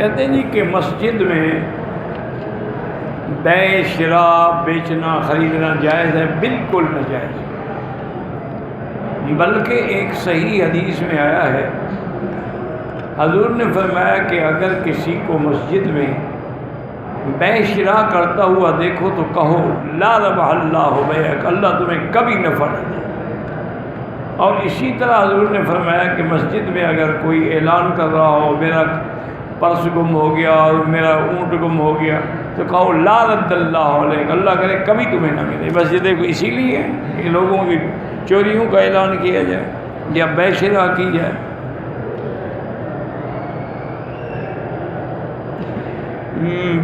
کہتے ہیں جی کہ مسجد میں بے شراب بیچنا خریدنا جائز ہے؟ بالکل ناجائز، بلکہ ایک صحیح حدیث میں آیا ہے، حضور نے فرمایا کہ اگر کسی کو مسجد میں بے شرا کرتا ہوا دیکھو تو کہو لا ربح اللہ بیعک، اللہ تمہیں کبھی نفع نہ دے۔ اور اسی طرح حضور نے فرمایا کہ مسجد میں اگر کوئی اعلان کر رہا ہو میرا پرس گم ہو گیا اور میرا اونٹ گم ہو گیا تو کہو لا رد اللہ علیک، اللہ کرے کبھی تمہیں نہ ملے۔ مسجدیں کو اسی لیے ہیں کہ لوگوں کی چوریوں کا اعلان کیا جائے یا بے شرا کی جائے۔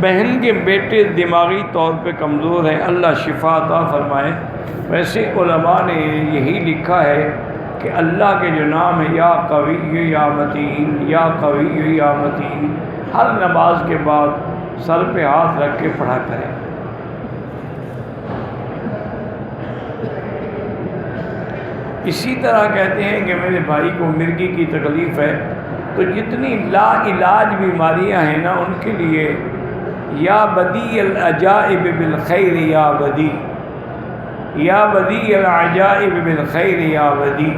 بہن کے بیٹے دماغی طور پہ کمزور ہیں، اللہ شفا عطا فرمائے۔ ویسے علماء نے یہی لکھا ہے کہ اللہ کے جو نام ہے یا قوی یا متین، یا قوی یا متین، ہر نماز کے بعد سر پہ ہاتھ رکھ کے پڑھا کریں۔ اسی طرح کہتے ہیں کہ میرے بھائی کو مرگی کی تکلیف ہے تو جتنی لا علاج بیماریاں ہیں نا ان کے لیے یا بدیع العجائب بالخیر یا بدیع، یا بدیع العجائب بالخیر یا بدیع،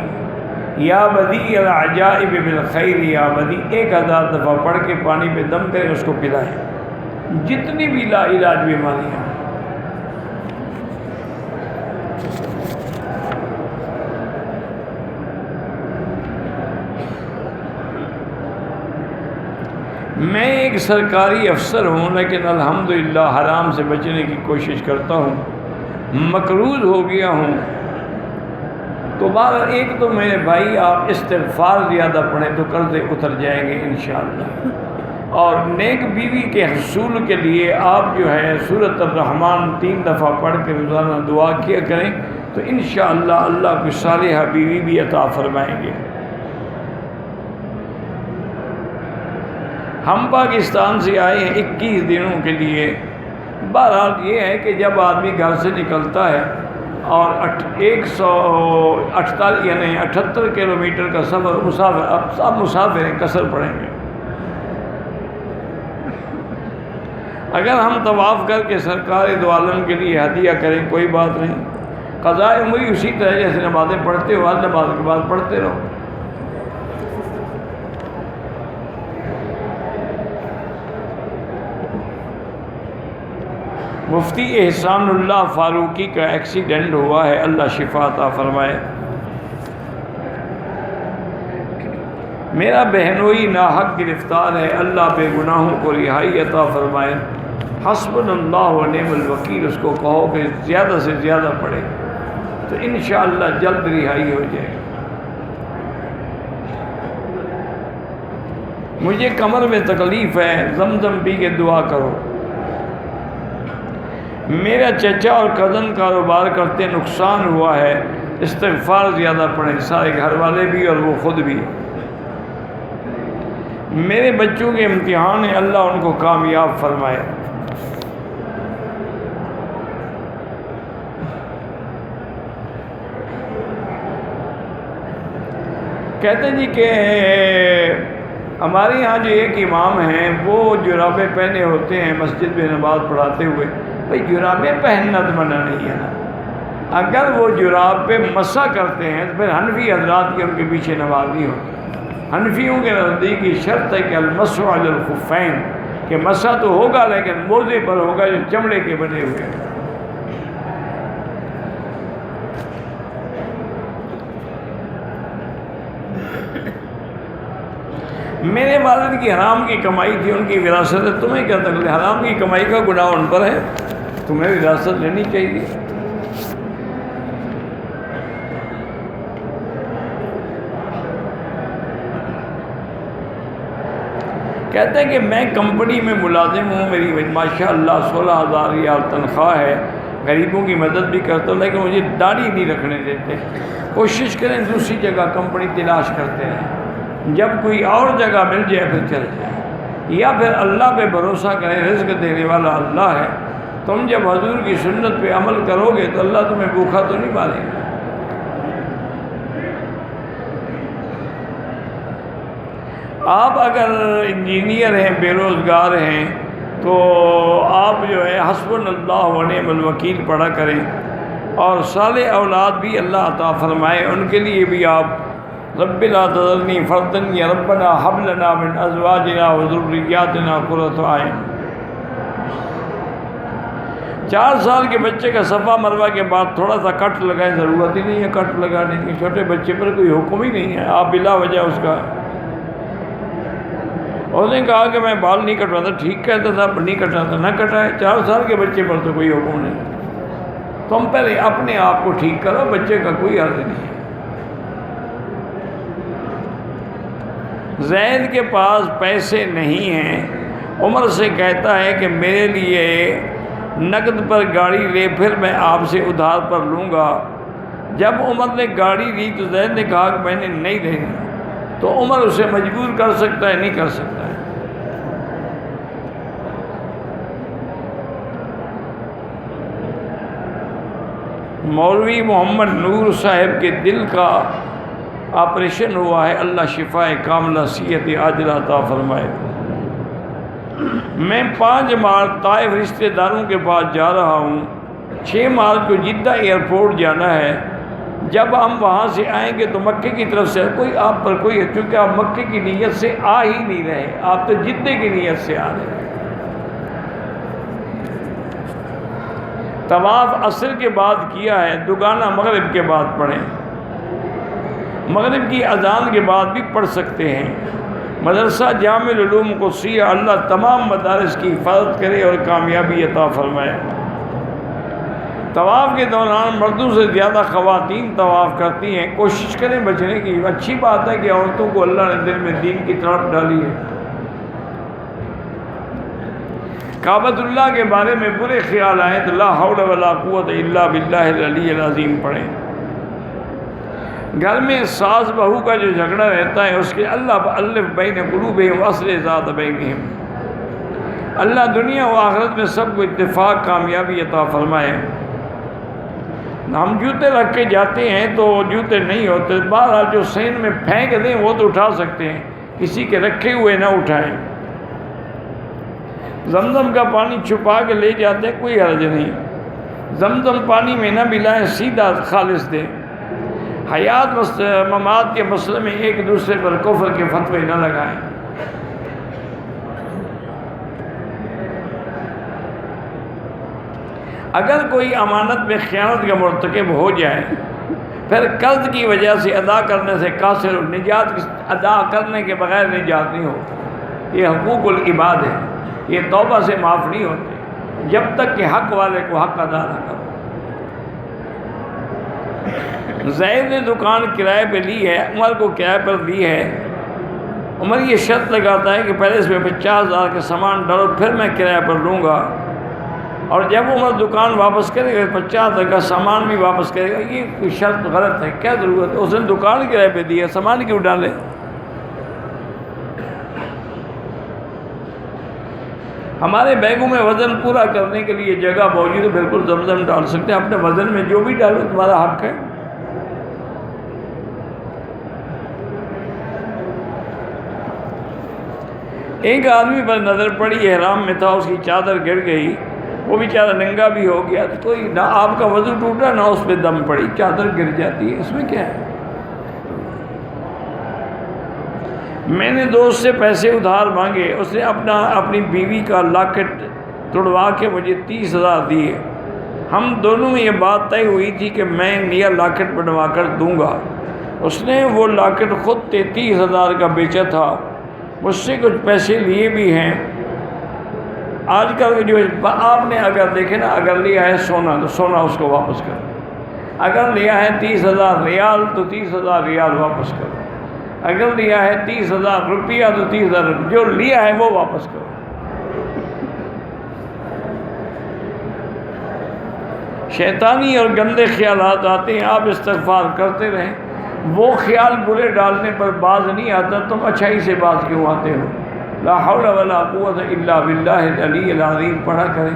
یا بدیع العجائب بالخیر یا بدیع 1000 دفعہ پڑھ کے پانی پہ دم کریں، اس کو پلائیں، جتنی بھی لا علاج بیماریاں ہیں۔ میں ایک سرکاری افسر ہوں لیکن الحمدللہ حرام سے بچنے کی کوشش کرتا ہوں، مقروض ہو گیا ہوں، تو بہرحال ایک تو میرے بھائی آپ استغفار زیادہ پڑھیں تو قرضے اتر جائیں گے انشاءاللہ، اور نیک بیوی کے حصول کے لیے آپ جو ہے سورۃ الرحمن 3 دفعہ پڑھ کے روزانہ دعا کیا کریں تو انشاءاللہ اللہ کو صالحہ بیوی بھی عطا فرمائیں گے۔ ہم پاکستان سے آئے ہیں 21 دنوں کے لیے۔ بہرحال یہ ہے کہ جب آدمی گھر سے نکلتا ہے اور 78 کلومیٹر کا سفر، مسافر اب سب مسافر ہیں، قصر پڑیں گے۔ اگر ہم طواف کر کے سرکار دو عالم کے لیے ہدیہ کریں کوئی بات نہیں، قضاء عمری اسی طرح جیسے نمازیں پڑھتے ہو ہر نماز کے بعد پڑھتے رہو۔ مفتی احسان اللہ فاروقی کا ایکسیڈنٹ ہوا ہے، اللہ شفا عطا فرمائے۔ میرا بہنوئی ناحق گرفتار ہے، اللہ بے گناہوں کو رہائی عطا فرمائے۔ حسبنا اللہ و نعم الوکیل، اس کو کہو کہ زیادہ سے زیادہ پڑھے تو انشاءاللہ جلد رہائی ہو جائے۔ مجھے کمر میں تکلیف ہے، زمزم پی کے دعا کرو۔ میرا چچا اور کزن کاروبار کرتے نقصان ہوا ہے، استغفار زیادہ پڑھیں، سارے گھر والے بھی اور وہ خود بھی۔ میرے بچوں کے امتحان ہیں، اللہ ان کو کامیاب فرمائے۔ کہتے جی کہ ہمارے یہاں جو ایک امام ہیں وہ جرابے پہنے ہوتے ہیں مسجد میں نماز پڑھاتے ہوئے، بھئی جرابیں پہننا تو منع نہیں ہے نا، اگر وہ جراب پہ مسح کرتے ہیں تو پھر حنفی حضرات کی ان کے پیچھے نماز نہیں ہوتی۔ حنفیوں کے نزدیک کی شرط ہے کہ المسح علی الخفین، کہ مسح تو ہوگا لیکن موزے پر ہوگا جو چمڑے کے بنے ہوئے ہیں۔ میرے والد کی حرام کی کمائی تھی، ان کی وراثت ہے، تمہیں کیا تکلیف؟ حرام کی کمائی کا گناہ ان پر ہے، تمہیں وراثت لینی چاہیے۔ کہتے ہیں کہ میں کمپنی میں ملازم ہوں، میری ماشاءاللہ 16,000 ریال تنخواہ ہے، غریبوں کی مدد بھی کرتا ہوں، لیکن مجھے داڑھی نہیں رکھنے دیتے۔ کوشش کریں دوسری جگہ کمپنی تلاش کرتے ہیں، جب کوئی اور جگہ مل جائے پھر چل جائے، یا پھر اللہ پہ بھروسہ کریں، رزق دینے والا اللہ ہے۔ تم جب حضور کی سنت پہ عمل کرو گے تو اللہ تمہیں بھوکھا تو نہیں مارے گا۔ آپ اگر انجینئر ہیں، بے روزگار ہیں، تو آپ جو ہے حسبنا اللہ و نعم الوکیل پڑھا کریں، اور صالح اولاد بھی اللہ عطا فرمائے، ان کے لیے بھی آپ رب لا تذرنی فردا یا ربنا ہب لنا من ازواجنا و ذریاتنا قرۃ اعین۔ 4 سال کے بچے کا صفا مروہ کے بعد تھوڑا سا کٹ لگائیں، ضرورت ہی نہیں ہے کٹ لگانے کی، چھوٹے بچے پر کوئی حکم ہی نہیں ہے، آپ بلا وجہ اس کا، اس نے کہا کہ میں بال نہیں کٹواتا، ٹھیک کہتا تھا، نہیں کٹاتا نہ کٹائے، 4 سال کے بچے پر تو کوئی حکم نہیں۔ تم پہلے اپنے آپ کو ٹھیک کرو، بچے کا کوئی حرج نہیں ہے۔ زید کے پاس پیسے نہیں ہیں، عمر سے کہتا ہے کہ میرے لیے نقد پر گاڑی لے، پھر میں آپ سے ادھار پر لوں گا۔ جب عمر نے گاڑی لی تو زید نے کہا کہ میں نے نہیں لینی، تو عمر اسے مجبور کر سکتا ہے؟ نہیں کر سکتا ہے۔ مولوی محمد نور صاحب کے دل کا آپریشن ہوا ہے، اللہ شفائے کاملہ صحت عاجلہ عطا فرمائے۔ میں 5 مارچ طائف رشتہ داروں کے پاس جا رہا ہوں، 6 مارچ کو جدہ ایئرپورٹ جانا ہے۔ جب ہم وہاں سے آئیں گے تو مکے کی طرف سے کوئی آپ پر کوئی، چونکہ آپ مکے کی نیت سے آ ہی نہیں رہے، آپ تو جدے کی نیت سے آ رہے ہیں۔ طواف عصر کے بعد کیا ہے، دوگانہ مغرب کے بعد پڑھیں، مغرب کی اذان کے بعد بھی پڑھ سکتے ہیں۔ مدرسہ جامع العلوم قدسیہ اللہ تمام مدارس کی حفاظت کرے اور کامیابی عطا فرمائے۔ طواف کے دوران مردوں سے زیادہ خواتین طواف کرتی ہیں، کوشش کریں بچنے کی۔ اچھی بات ہے کہ عورتوں کو اللہ نے دل میں دین کی تڑپ ڈالی ہے۔ کعبۃ اللہ کے بارے میں برے خیال آئیں تو لا حول ولا قوت الا باللہ العلی العظیم پڑھیں۔ گھر میں ساس بہو کا جو جھگڑا رہتا ہے اس کے اللہ الف بین قلوبہم واصلح ذات بینہم، اللہ دنیا و آخرت میں سب کو اتفاق کامیابی عطا فرمائے۔ ہم جوتے رکھ کے جاتے ہیں تو جوتے نہیں ہوتے، بہرحال جو سین میں پھینک دیں وہ تو اٹھا سکتے ہیں، کسی کے رکھے ہوئے نہ اٹھائیں۔ زمزم کا پانی چھپا کے لے جاتے ہیں، کوئی حرج نہیں، زمزم پانی میں نہ ملائیں، سیدھا خالص دیں۔ حیات ممات کے مسئلے میں ایک دوسرے پر کفر کے فتوے نہ لگائیں۔ اگر کوئی امانت میں خیانت کا مرتکب ہو جائے، پھر قرض کی وجہ سے ادا کرنے سے قاصر، نجات ادا کرنے کے بغیر نجات نہیں ہوتی، یہ حقوق العباد ہے، یہ توبہ سے معاف نہیں ہوتے جب تک کہ حق والے کو حق ادا نہ کرو۔ زید نے دکان کرائے پہ لی ہے، عمر کو کرائے پر دی ہے۔ عمر یہ شرط لگاتا ہے کہ پہلے اس میں 50,000 کا سامان ڈالو پھر میں کرائے پر لوں گا، اور جب عمر دکان واپس کرے گا 50,000 کا سامان بھی واپس کرے گا۔ یہ کوئی شرط غلط ہے، کیا ضرورت ہے؟ اس نے دکان کرائے پہ دی ہے، سامان کیوں ڈالے؟ ہمارے بیگوں میں وزن پورا کرنے کے لیے جگہ موجود ہے، بالکل زمزم ڈال سکتے ہیں، اپنے وزن میں جو بھی ڈالو تمہارا حق ہے۔ ایک آدمی پر نظر پڑی، احرام میں تھا، اس کی چادر گر گئی، وہ بیچارہ ننگا بھی ہو گیا، تو کوئی نہ آپ کا وضو ٹوٹا نہ اس پہ دم پڑی، چادر گر جاتی ہے، اس میں کیا ہے؟ میں نے دوست سے پیسے ادھار مانگے، اس نے اپنی بیوی کا لاکٹ توڑوا کے مجھے 30,000 دیے۔ ہم دونوں میں یہ بات طے ہوئی تھی کہ میں نیا لاکٹ بنوا کر دوں گا۔ اس نے وہ لاکٹ خود 33,000 کا بیچا تھا، مجھ سے کچھ پیسے لیے بھی ہیں۔ آج کل جو آپ نے اگر دیکھیں نا، اگر لیا ہے سونا تو سونا اس کو واپس کرو، اگر لیا ہے 30,000 ریال تو 30,000 ریال واپس کرو، اگر لیا ہے 30,000 روپیہ تو 30,000 روپیہ، جو لیا ہے وہ واپس کرو۔ شیطانی اور گندے خیالات آتے ہیں، آپ استغفار کرتے رہیں، وہ خیال برے ڈالنے پر باز نہیں آتا، تم اچھائی سے باز کیوں آتے ہو؟ لا حول ولا قوت الا باللہ العلی العظیم پڑھا کریں۔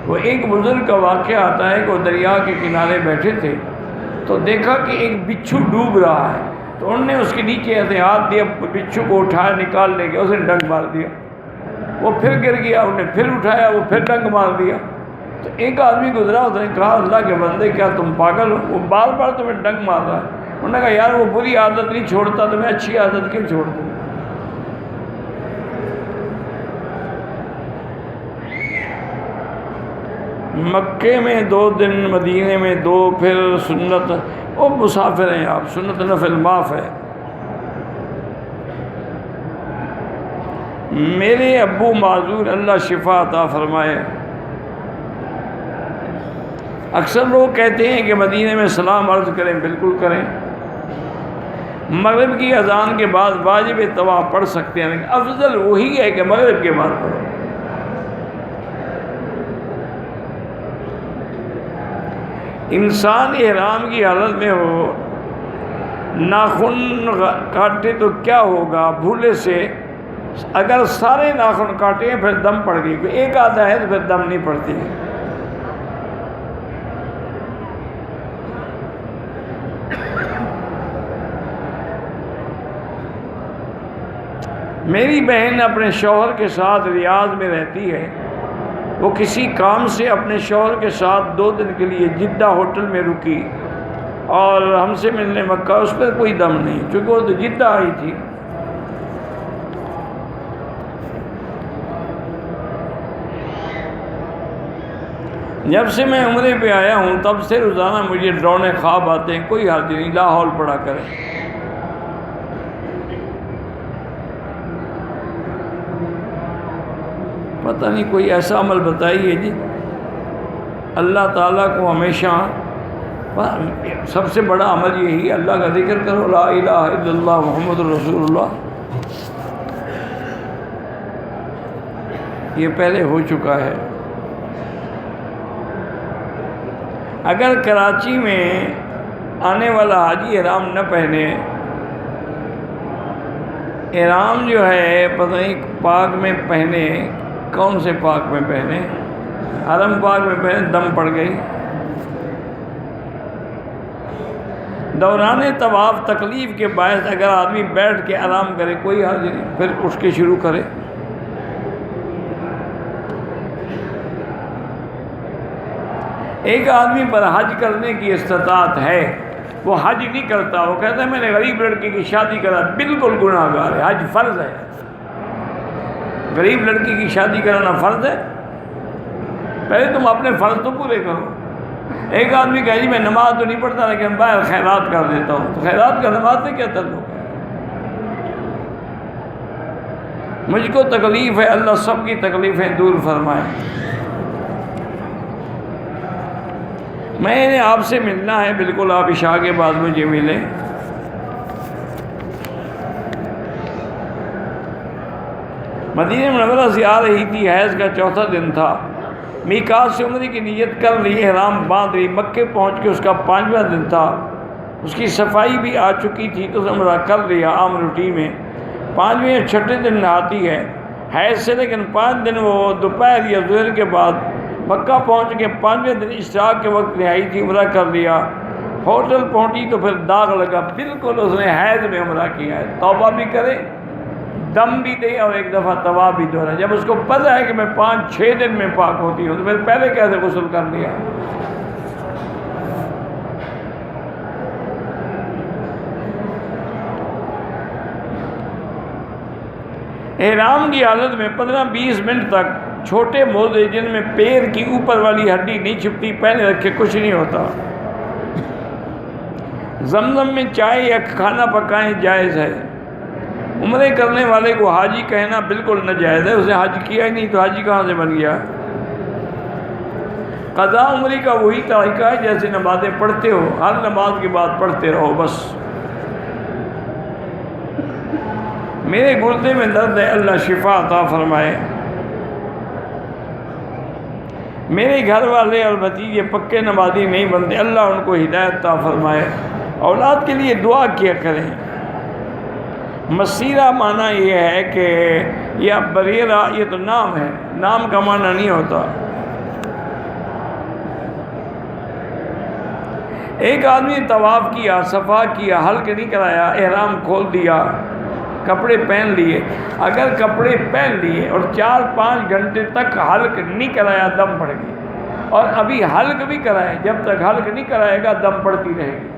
وہ ایک بزرگ کا واقعہ آتا ہے کہ وہ دریا کے کنارے بیٹھے تھے تو دیکھا کہ ایک بچھو ڈوب رہا ہے، تو انہوں نے اس کے نیچے ایسے ہاتھ دیا، بچھو کو اٹھایا، نکال لے گیا، اس نے ڈنگ مار دیا، وہ پھر گر گیا، انہوں نے پھر اٹھایا، وہ پھر ڈنگ مار دیا۔ تو ایک آدمی گزرا، اس نے کہا اللہ کے بندے کیا تم پاگل ہو، وہ بار بار تمہیں ڈنگ مار رہا ہے۔ انہوں نے کہا یار وہ بری عادت نہیں چھوڑتا تو میں اچھی عادت کیوں چھوڑ دوں؟ مکے میں 2 دن، مدینے میں 2، پھر سنت، وہ مسافر ہیں آپ، سنت نفل معاف ہے۔ میرے ابو معذور، اللہ شفا عطا فرمائے۔ اکثر لوگ کہتے ہیں کہ مدینے میں سلام عرض کریں، بالکل کریں، مغرب کی اذان کے بعد واجب طواف پڑھ سکتے ہیں، لیکن افضل وہی ہے کہ مغرب کے بعد پڑھو۔ انسان احرام کی حالت میں ہو، ناخن کاٹے تو کیا ہوگا، بھولے سے اگر سارے ناخن کاٹے ہیں پھر دم پڑ گئی، کوئی ایک آدھا ہے تو پھر دم نہیں پڑتی۔ میری بہن اپنے شوہر کے ساتھ ریاض میں رہتی ہے، وہ کسی کام سے اپنے شوہر کے ساتھ 2 دن کے لیے جدہ ہوٹل میں رکی اور ہم سے ملنے مکہ، اس پر کوئی دم نہیں، چونکہ وہ تو جدہ آئی تھی۔ جب سے میں عمرے پہ آیا ہوں تب سے روزانہ مجھے ڈرونے خواب آتے ہیں، کوئی حرج نہیں، لا حول پڑھا کریں۔ پتہ نہیں کوئی ایسا عمل بتائیے جی، اللہ تعالیٰ کو ہمیشہ، سب سے بڑا عمل یہی، اللہ کا ذکر کرو، لا الہ الا اللہ محمد رسول اللہ۔ یہ پہلے ہو چکا ہے۔ اگر کراچی میں آنے والا حاجی احرام نہ پہنے، احرام جو ہے پتہ نہیں پاک میں پہنے، کون سے پاک میں پہنے، حرم پاک میں پہنے، دم پڑ گئی، دوران طواف تکلیف کے باعث اگر آدمی بیٹھ کے آرام کرے کوئی حرج نہیں، پھر اٹھ کے شروع کرے۔ ایک آدمی پر حج کرنے کی استطاعت ہے، وہ حج نہیں کرتا، وہ کہتا ہے میں نے غریب لڑکی کی شادی کرا، بالکل گناہ گار ہے، حج فرض ہے۔ غریب لڑکی کی شادی کرانا فرض ہے؟ پہلے تم اپنے فرض تو پورے کرو۔ ایک آدمی کہے جی میں نماز تو نہیں پڑھتا لیکن باہر خیرات کر دیتا ہوں، تو خیرات کا نماز سے کیا تعلق ہے؟ مجھ کو تکلیف ہے، اللہ سب کی تکلیفیں دور فرمائے۔ میں نے آپ سے ملنا ہے، بالکل آپ عشاء کے بعد مجھے ملیں۔ مدینہ منورہ سے آ رہی تھی، حیض کا 4تھا دن تھا، میقات سے عمرے کی نیت کر لی، احرام باندھ لی، مکے پہنچ کے اس کا 5واں دن تھا، اس کی صفائی بھی آ چکی تھی تو عمرہ کر لیا عام روٹین میں۔ 5ویں یا 6ٹھے دن نہاتی ہے حیض سے، لیکن 5 دن وہ دوپہر یا ظہر کے بعد مکہ پہنچ کے 5ویں دن اشراق کے وقت نہائی تھی، عمرہ کر لیا۔ ہوٹل پہنچی تو پھر داغ لگا، بالکل اس نے حیض میں عمرہ کیا ہے، توبہ بھی کرے، دم بھی دے اور ایک دفعہ طواف بھی دہرائے۔ جب اس کو پتہ ہے کہ میں 5-6 دن میں پاک ہوتی ہوں تو پھر پہلے کیسے غسل کر لیا؟ احرام کی حالت میں 15-20 منٹ تک چھوٹے موزے جن میں پیر کی اوپر والی ہڈی نہیں چھپتی پہنے رکھے، کچھ نہیں ہوتا۔ زمزم میں چائے یا کھانا پکائیں جائز ہے۔ عمرے کرنے والے کو حاجی کہنا بالکل ناجائز ہے، اسے حج کیا ہی نہیں تو حاجی کہاں سے بن گیا؟ قضاء عمری کا وہی طریقہ ہے جیسے نمازیں پڑھتے ہو، ہر نماز کے بعد پڑھتے رہو بس۔ میرے گردے میں درد ہے، اللہ شفا عطا فرمائے۔ میرے گھر والے اور بھتیجے پکے نمازی نہیں بنتے، اللہ ان کو ہدایت عطا فرمائے۔ اولاد کے لیے دعا کیا کریں۔ مسیرہ معنی یہ ہے کہ یا بریرہ، یہ تو نام ہے، نام کا معنی نہیں ہوتا۔ ایک آدمی نے طواف کیا، صفا کیا، حلق نہیں کرایا، احرام کھول دیا، کپڑے پہن لیے. اگر کپڑے پہن لیے اور 4-5 گھنٹے تک حلق نہیں کرایا دم پڑ گئی، اور ابھی حلق بھی کرائے، جب تک حلق نہیں کرائے گا دم پڑتی رہے گی.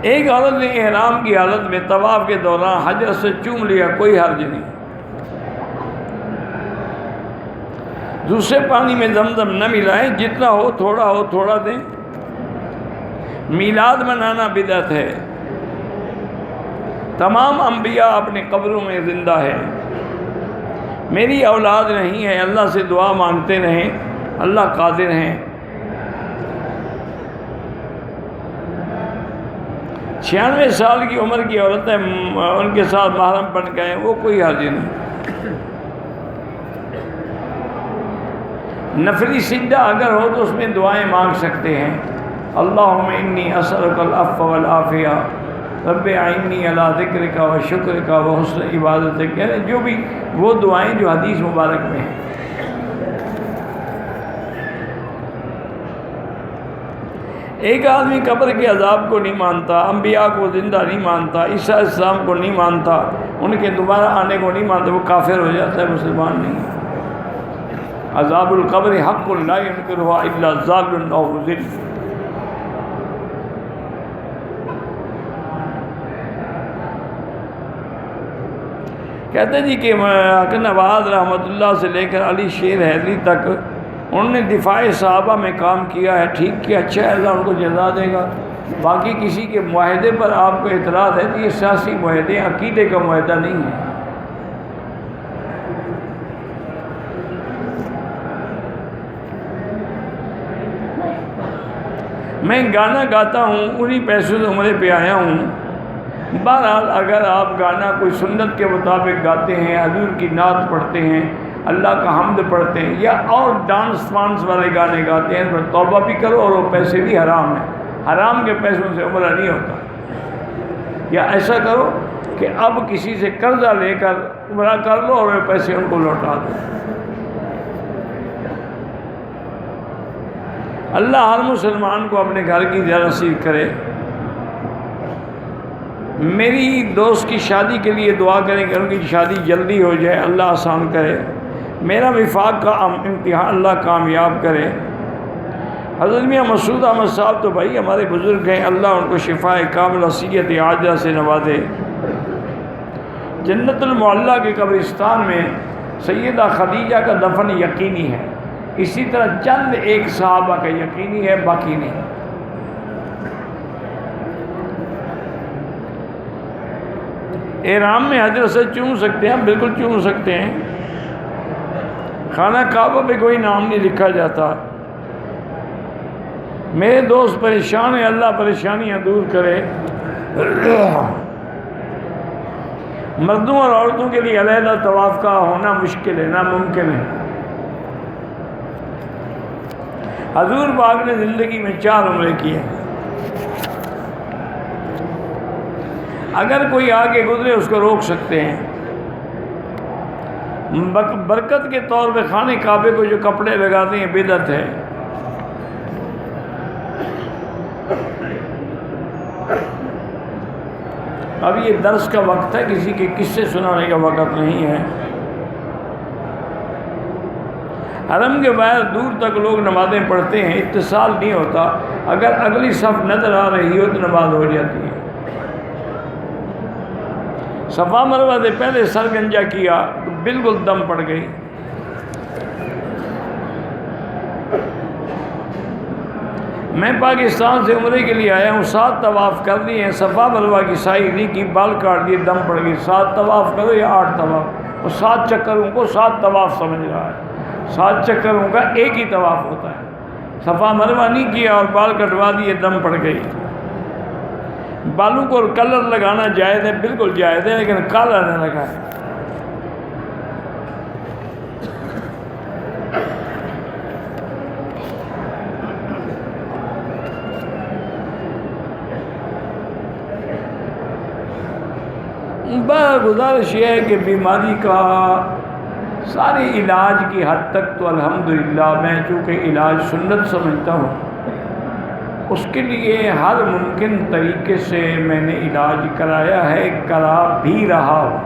ایک عورت نے احرام کی حالت میں طواف کے دوران حجر سے چوم لیا، کوئی حرج نہیں. دوسرے پانی میں زمزم نہ ملائیں، جتنا ہو تھوڑا دیں. میلاد منانا بدعت ہے. تمام انبیاء اپنے قبروں میں زندہ ہے. میری اولاد نہیں ہے، اللہ سے دعا مانگتے رہیں، اللہ قادر ہیں. 96 سال کی عمر کی عورتیں ان کے ساتھ محرم بن گئے، وہ کوئی حرج نہیں. نفلی سجدہ اگر ہو تو اس میں دعائیں مانگ سکتے ہیں. اللہم انی اسألک العفو والعافیہ، رب اعنی علی ذکرک و شکرک و حسن عبادتک، یعنی جو بھی وہ دعائیں جو حدیث مبارک میں ہیں. ایک آدمی قبر کے عذاب کو نہیں مانتا، انبیاء کو زندہ نہیں مانتا، عیسیٰ علیہ السلام کو نہیں مانتا، ان کے دوبارہ آنے کو نہیں مانتا، وہ کافر ہو جاتا ہے، مسلمان نہیں ہے. عذاب القبر حق لا ينکرہ الا ضال او مضل. کہتے جی کہ حسن نواز رحمۃ اللہ سے لے کر علی شیر حیدری تک انہوں نے دفاع صحابہ میں کام کیا ہے، ٹھیک کیا، اچھا ہے، اللہ ان کو جزا دے گا. باقی کسی کے معاہدے پر آپ کو اعتراض ہے تو یہ سیاسی معاہدے عقیدے کا معاہدہ نہیں ہے. میں گانا گاتا ہوں، انہی پیسوں سے عمرے پہ آیا ہوں. بہرحال اگر آپ گانا کوئی سنت کے مطابق گاتے ہیں، حضور کی نعت پڑھتے ہیں، اللہ کا حمد پڑھتے ہیں، یا اور ڈانس وانس والے گانے گاتے ہیں، تو توبہ بھی کرو، اور وہ پیسے بھی حرام ہیں. حرام کے پیسوں سے عمرہ نہیں ہوتا. یا ایسا کرو کہ اب کسی سے قرضہ لے کر عمرہ کر لو اور وہ پیسے ان کو لوٹا دو. اللہ ہر مسلمان کو اپنے گھر کی زیارت نصیب کرے. میری دوست کی شادی کے لیے دعا کریں کہ ان کی شادی جلدی ہو جائے، اللہ آسان کرے. میرا وفاق کا امتحان اللہ کامیاب کرے. حضرت میاں مسعود احمد صاحب تو بھائی ہمارے بزرگ ہیں، اللہ ان کو شفاء کاملہ صحت عاجلہ سے نوازے. جنت المعلیٰ کے قبرستان میں سیدہ خدیجہ کا دفن یقینی ہے. اسی طرح چند ایک صحابہ کا یقینی ہے، باقی نہیں. احرام میں حجر سے چوم سکتے ہیں، بالکل چوم سکتے ہیں. خانہ کعبہ پہ کوئی نام نہیں لکھا جاتا. میرے دوست پریشان ہیں، اللہ پریشانیاں دور کرے. مردوں اور عورتوں کے لیے علیحدہ طواف کا ہونا مشکل ہے، ناممکن ہے. حضور پاک نے زندگی میں 4 عمرے کیے. اگر کوئی آگے گزرے اس کو روک سکتے ہیں. برکت کے طور پہ خانہ کعبے کو جو کپڑے لگاتے ہیں بدعت ہے. اب یہ درس کا وقت ہے، کسی کے قصے سنانے کا وقت نہیں ہے. حرم کے باہر دور تک لوگ نمازیں پڑھتے ہیں، اتصال نہیں ہوتا. اگر اگلی صف نظر آ رہی ہو تو نماز ہو جاتی ہے. صفا مروہ سے پہلے سر گنجا کیا تو بالکل دم پڑ گئی. میں پاکستان سے عمرے کے لیے آیا ہوں، 7 طواف کر لیے ہیں، صفا مروہ کی سعی نہیں کی، بال کاٹ دیے، دم پڑ گئی. 7 طواف کرو یا 8 طواف، وہ 7 چکروں کو 7 طواف سمجھ رہا ہے. 7 چکروں کا ایک ہی طواف ہوتا ہے. صفا مروہ نہیں کیا اور بال کٹوا دیے، دم پڑ گئی. بالوں کو کلر لگانا جائز ہے، بالکل جائز ہے، لیکن کالا نہ لگائے. گزارش یہ ہے کہ بیماری کا سارے علاج کی حد تک تو الحمدللہ میں چونکہ علاج سنت سمجھتا ہوں، اس کے لیے ہر ممکن طریقے سے میں نے علاج کرایا ہے، کرا بھی رہا ہوں۔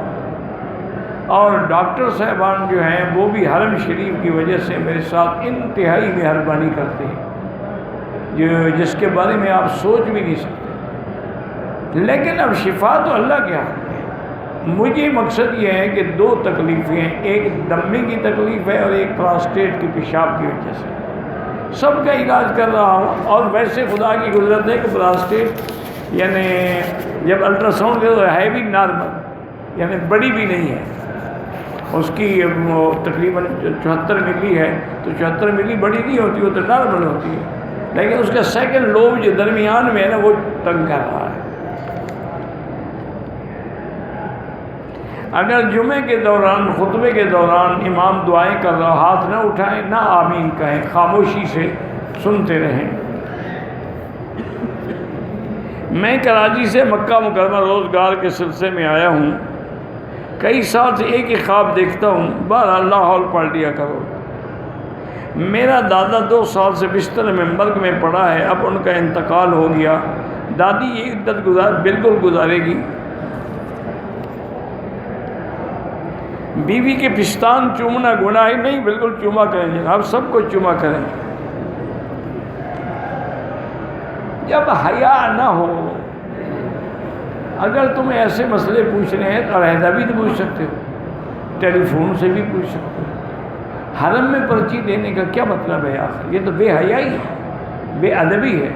اور ڈاکٹر صاحبان جو ہیں وہ بھی حرم شریف کی وجہ سے میرے ساتھ انتہائی مہربانی کرتے ہیں، جس کے بارے میں آپ سوچ بھی نہیں سکتے۔ لیکن اب شفا تو اللہ کے ہاتھ میں ہے۔ مجھے مقصد یہ ہے کہ دو تکلیفیں ہیں، ایک دمے کی تکلیف ہے اور ایک پراسٹیٹ کی پیشاب کی وجہ سے، سب کا علاج کر رہا ہوں۔ اور ویسے خدا کی قدرت ہے کہ پراسٹیٹ یعنی جب الٹرا ساؤنڈ کے ہے بھی نارمل، یعنی بڑی بھی نہیں ہے، اس کی تقریباً 74 ملی ہے، تو 74 ملی بڑی نہیں ہوتی، وہ تو نارمل ہوتی ہے، لیکن اس کا سیکنڈ لوب جو درمیان میں ہے نا وہ تنگ کر رہا ہے۔ اگر جمعے کے دوران، خطبے کے دوران امام دعائیں کر رہا، ہاتھ نہ اٹھائیں، نہ آمین کہیں، خاموشی سے سنتے رہیں۔ میں کراچی سے مکہ مکرمہ روزگار کے سلسلے میں آیا ہوں، کئی سال سے ایک ہی خواب دیکھتا ہوں، بہرحال لاہور پڑھ لیا کرو۔ میرا دادا 2 سال سے بستر میں مرگ میں پڑا ہے، اب ان کا انتقال ہو گیا، دادی یہ عدت بالکل گزارے گی؟ بیوی کے پستان چومنا گناہ ہے؟ نہیں، بالکل چوما کریں گے، آپ سب کو چوما کریں۔ جب حیا نہ ہو، اگر تمہیں ایسے مسئلے پوچھنے ہیں تو علیحدہ بھی تو پوچھ سکتے ہو، ٹیلی فون سے بھی پوچھ سکتے ہو۔ حرم میں پرچی دینے کا کیا مطلب ہے آخر؟ یہ تو بے حیائی ہے، بے ادبی ہے۔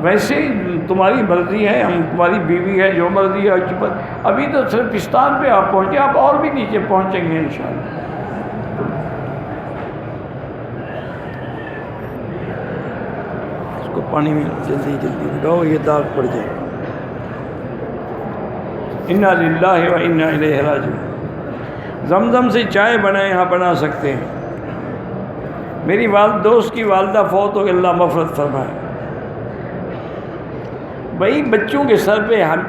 ویسے تمہاری مرضی ہے، ہم تمہاری بیوی ہے، جو مرضی ہے۔ ابھی تو صرف پستان پہ آپ پہنچے، آپ اور بھی نیچے پہنچیں گے انشاءاللہ۔ اس کو پانی میں جلدی جلدی لگاؤ، یہ داغ پڑ جائے۔ انا للہ و انا الیہ راجعون۔ زمزم سے چائے بنائیں، یہاں بنا سکتے ہیں۔ میری دوست کی والدہ فوت ہو گئی، اللہ مغفرت فرمائے۔ بھائی بچوں کے سر پہ ہم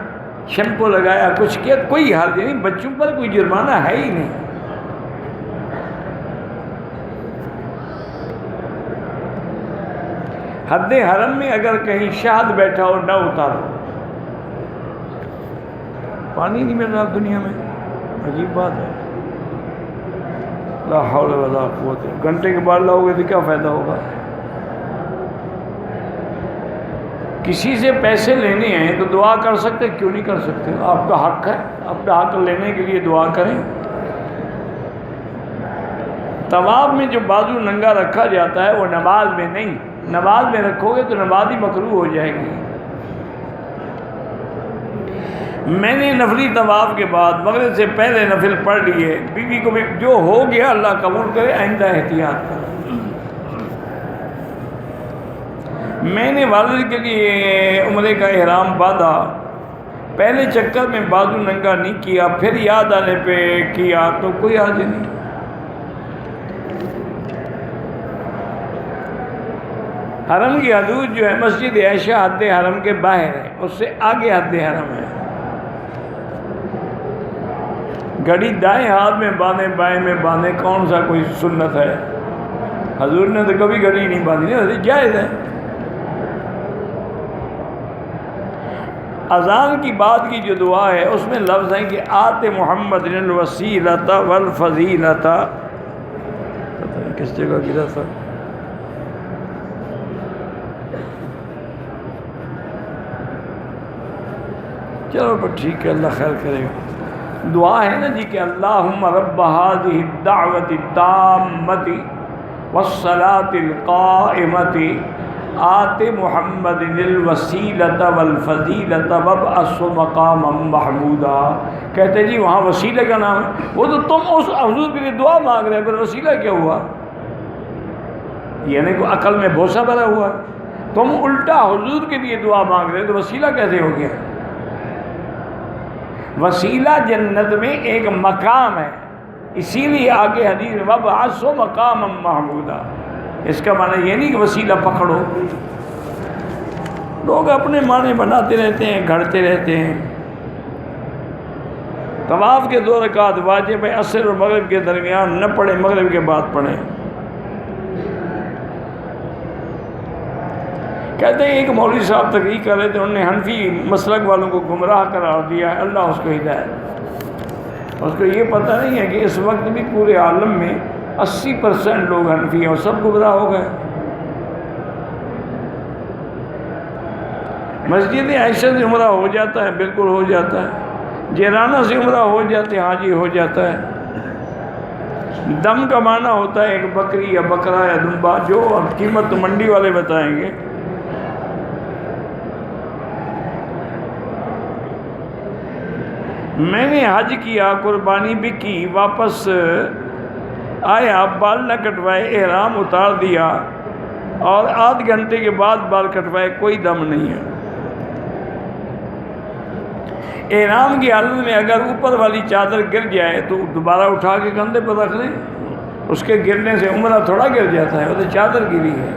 شیمپو لگایا، کچھ کیا، کوئی حرج نہیں، بچوں پر کوئی جرمانہ ہے ہی نہیں۔ حد حرم میں اگر کہیں شہد بیٹھا ہو نہ اتارو۔ پانی نہیں مل رہا دنیا میں، عجیب بات ہے۔ لا حول ولا قوت، گھنٹے کے بعد لاؤ گے تو کیا فائدہ ہوگا؟ کسی سے پیسے لینے ہیں تو دعا کر سکتے، کیوں نہیں کر سکتے؟ آپ کا حق ہے، اپنا حق لینے کے لیے دعا کریں۔ طواف میں جو بازو ننگا رکھا جاتا ہے وہ نماز میں نہیں، نماز میں رکھو گے تو نماز ہی مکروہ ہو جائے گی۔ میں نے نفلی طواف کے بعد مغرب سے پہلے نفل پڑھ لیے، بیوی کو بھی جو ہو گیا اللہ قبول کرے، آئندہ احتیاط کریں۔ میں نے والد کے لیے عمرے کا احرام باندھا، پہلے چکر میں بازو ننگا نہیں کیا، پھر یاد آنے پہ کیا تو کوئی حرج نہیں۔ حرم کی حدود جو ہے، مسجد عائشہ حد حرم کے باہر ہے، اس سے آگے حد حرم ہے۔ گھڑی دائیں ہاتھ میں باندھے، بائیں میں باندھے، کون سا کوئی سنت ہے؟ حضور نے تو کبھی گھڑی نہیں باندھی، نہیں جائز ہے۔ اذان کی بعد کی جو دعا ہے اس میں لفظ ہیں کہ آت محمد الوسیلۃ والفضیلۃ، پتہ نہیں کس جگہ گرا تھا، چلو پر ٹھیک ہے، اللہ خیر کرے گا۔ دعا ہے نا جی کہ اللہم رب هذه الدعوة التامة والصلاة القائمة آت محمد الوسیلۃ والفضیلۃ وابعثہ مقاما محمودا۔ کہتے جی وہاں وسیلہ کا نام ہے، وہ تو تم اس حضور کے لیے دعا مانگ رہے ہیں، پھر وسیلہ کیا ہوا؟ یعنی کہ عقل میں بھوسا بھرا ہوا، تم الٹا حضور کے لیے دعا مانگ رہے ہیں تو وسیلہ کیسے ہو گیا؟ وسیلہ جنت میں ایک مقام ہے، اسی لیے آگے حدیث میں وابعثہ مقاما محمودا۔ اس کا معنی یہ نہیں کہ وسیلہ پکڑو، لوگ اپنے معنی بناتے رہتے ہیں، گھڑتے رہتے ہیں۔ طواف کے 2 رکعت واجب ہے، عصر اور مغرب کے درمیان نہ پڑھیں، مغرب کے بعد پڑھیں۔ کہتے ہیں ایک مولوی صاحب تقریر کر رہے تھے، انہوں نے حنفی مسلک والوں کو گمراہ قرار دیا ہے، اللہ اس کو ہدایت۔ اس کو یہ پتہ نہیں ہے کہ اس وقت بھی پورے عالم میں 80% لوگ حنفی ہیں اور سب گمراہ ہو گئے۔ مسجد عائشہ سے عمرہ ہو جاتا ہے، بالکل ہو جاتا ہے۔ جیرانہ سے عمرہ ہو جاتے ہیں، حاجی ہو جاتا ہے۔ دم کا معنی ہوتا ہے ایک بکری یا بکرا یا دمبا، جو اب قیمت تو منڈی والے بتائیں گے۔ میں نے حج کیا، قربانی بھی کی، واپس آیا، بال نہ کٹوائے، احرام اتار دیا اور آدھ گھنٹے کے بعد بال کٹوائے، کوئی دم نہیں ہے۔ احرام کی حالت میں اگر اوپر والی چادر گر جائے تو دوبارہ اٹھا کے کندھے پر رکھ لیں، اس کے گرنے سے عمرہ تھوڑا گر جاتا ہے، وہ تو چادر گری ہے۔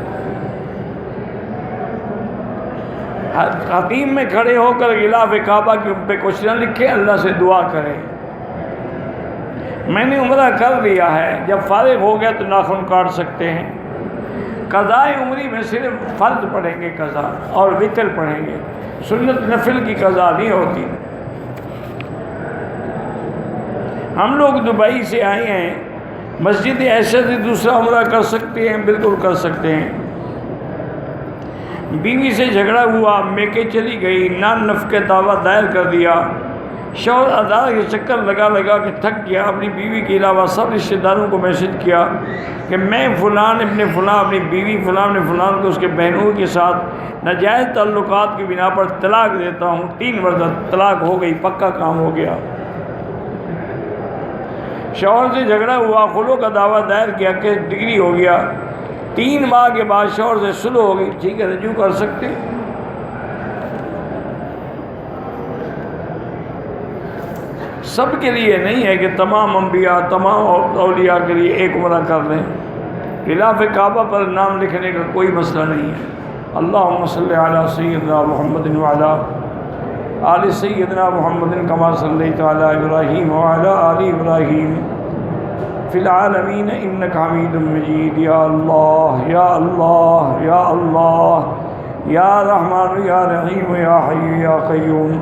خاتیم میں کھڑے ہو کر غلاف کعبہ کے پہ کچھ نہ لکھے، اللہ سے دعا کرے۔ میں نے عمرہ کر لیا ہے، جب فارغ ہو گیا تو ناخن کاٹ سکتے ہیں۔ قضاء عمری میں صرف فرض پڑھیں گے قضا اور وتر پڑھیں گے، سنت نفل کی قضا نہیں ہوتی۔ ہم لوگ دبئی سے آئے ہیں، مسجد عائشہ سے دوسرا عمرہ کر سکتے ہیں، بالکل کر سکتے ہیں۔ بیوی سے جھگڑا ہوا، میکے چلی گئی، نان نفقے دعویٰ دائر کر دیا، شوہر عدالت کے چکر لگا لگا کے تھک گیا، اپنی بیوی کے علاوہ سب رشتہ داروں کو میسج کیا کہ میں فلان ابن فلاں اپنی بیوی فلان ابن فلان کو اس کے بہنوں کے ساتھ ناجائز تعلقات کی بنا پر طلاق دیتا ہوں۔ 3 مرتبہ طلاق ہو گئی، پکا کام ہو گیا۔ شوہر سے جھگڑا ہوا، خلوع کا دعویٰ دائر کیا، کیس ڈگری ہو گیا۔ 3 ماہ کے بعد شوہر سے صلح ہو گئی، ٹھیک ہے رجوع کر سکتے۔ سب کے لیے نہیں ہے کہ تمام انبیاء تمام اولیاء کے لیے ایک عمرہ کر لیں۔ غلاف کعبہ پر نام لکھنے کا کوئی مسئلہ نہیں ہے۔ اللہم صلی علی سیدنا محمد وعلی آل سیدنا محمد کما صلیت علی ابراہیم وعلی آل ابراہیم فی العالمین انک حمید مجید۔ یا اللہ یا اللہ یا اللہ یا رحمان یا رحیم یا حی یا قیوم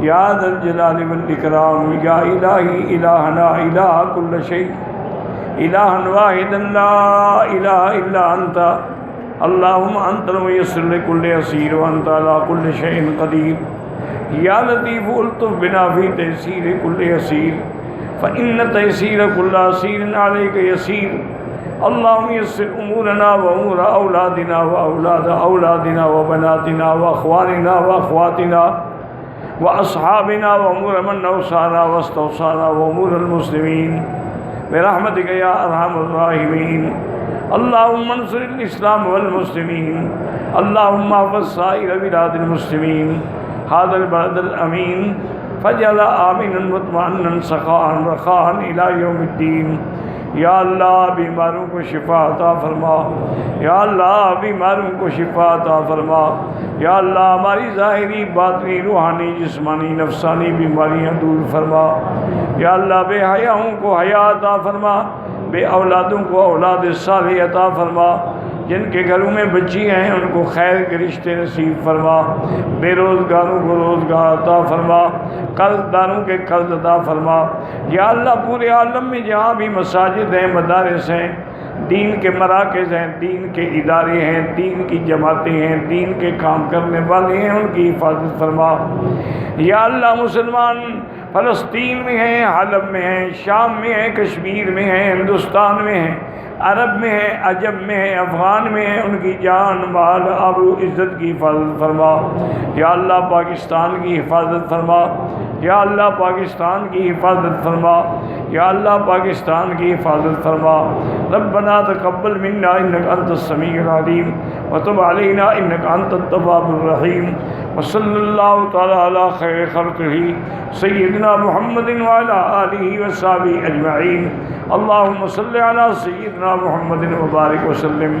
یا ذا الجلال والاکرام، یا الہی الہنا الہ کل شیء، الہا واحدا لا الہ الا انت، اللہم انت المیسر لکل عسیر وانت علی کل شیء قدیر، یا لطیف الطف بنا فی تیسیر کل عسیر، فإن تیسیر کل عسیر علیک یسیر، اللہم یسر امورنا و امور اولادنا و اولاد اولادنا و بناتنا و اخواننا و اخواتنا واصحابنا وامور من اوصانا واستوصانا وامور المسلمین برحمتک یا ارحم الراحمین۔ اللہم انصر الاسلام والمسلمین، اللہم احفظ سائر بلاد المسلمین، هذا البلد الامین فاجعل آمنا مطمئنا سخاء رخاء الى یوم الدین۔ یا اللہ بیماروں کو شفا عطا فرما، یا اللہ بیماروں کو شفا عطا فرما، یا اللہ ہماری ظاہری باطنی روحانی جسمانی نفسانی بیماریاں دور فرما، یا اللہ بے حیاؤں کو حیا عطا فرما، بے اولادوں کو اولاد صالح عطا فرما، جن کے گھروں میں بچی ہیں ان کو خیر کے رشتے نصیب فرما، بے روزگاروں کو روزگار عطا فرما، قرض داروں کے قرض عطا فرما۔ یا اللہ پورے عالم میں جہاں بھی مساجد ہیں، مدارس ہیں، دین کے مراکز ہیں، دین کے ادارے ہیں، دین کی جماعتیں ہیں، دین کے کام کرنے والے ہیں، ان کی حفاظت فرما۔ یا اللہ مسلمان فلسطین میں ہیں، حلب میں ہیں، شام میں ہیں، کشمیر میں ہیں، ہندوستان میں ہیں، عرب میں ہیں، عجم میں ہیں، افغان میں ہیں، ان کی جان مال آبرو عزت کی حفاظت فرما۔ یا اللہ پاکستان کی حفاظت فرما، یا اللہ پاکستان کی حفاظت فرما، یا اللہ پاکستان کی حفاظت فرما۔ ربنا تقبل منا انک انت السمیع العلیم وتب علینا انک انت التواب الرحیم، وصلی اللہ تعالی علی خیر خلقہ سیدنا محمد وعلی آلہ وصحبہ اجمعین۔ اللہم صلی علی سیدنا محمد وبارک وسلم۔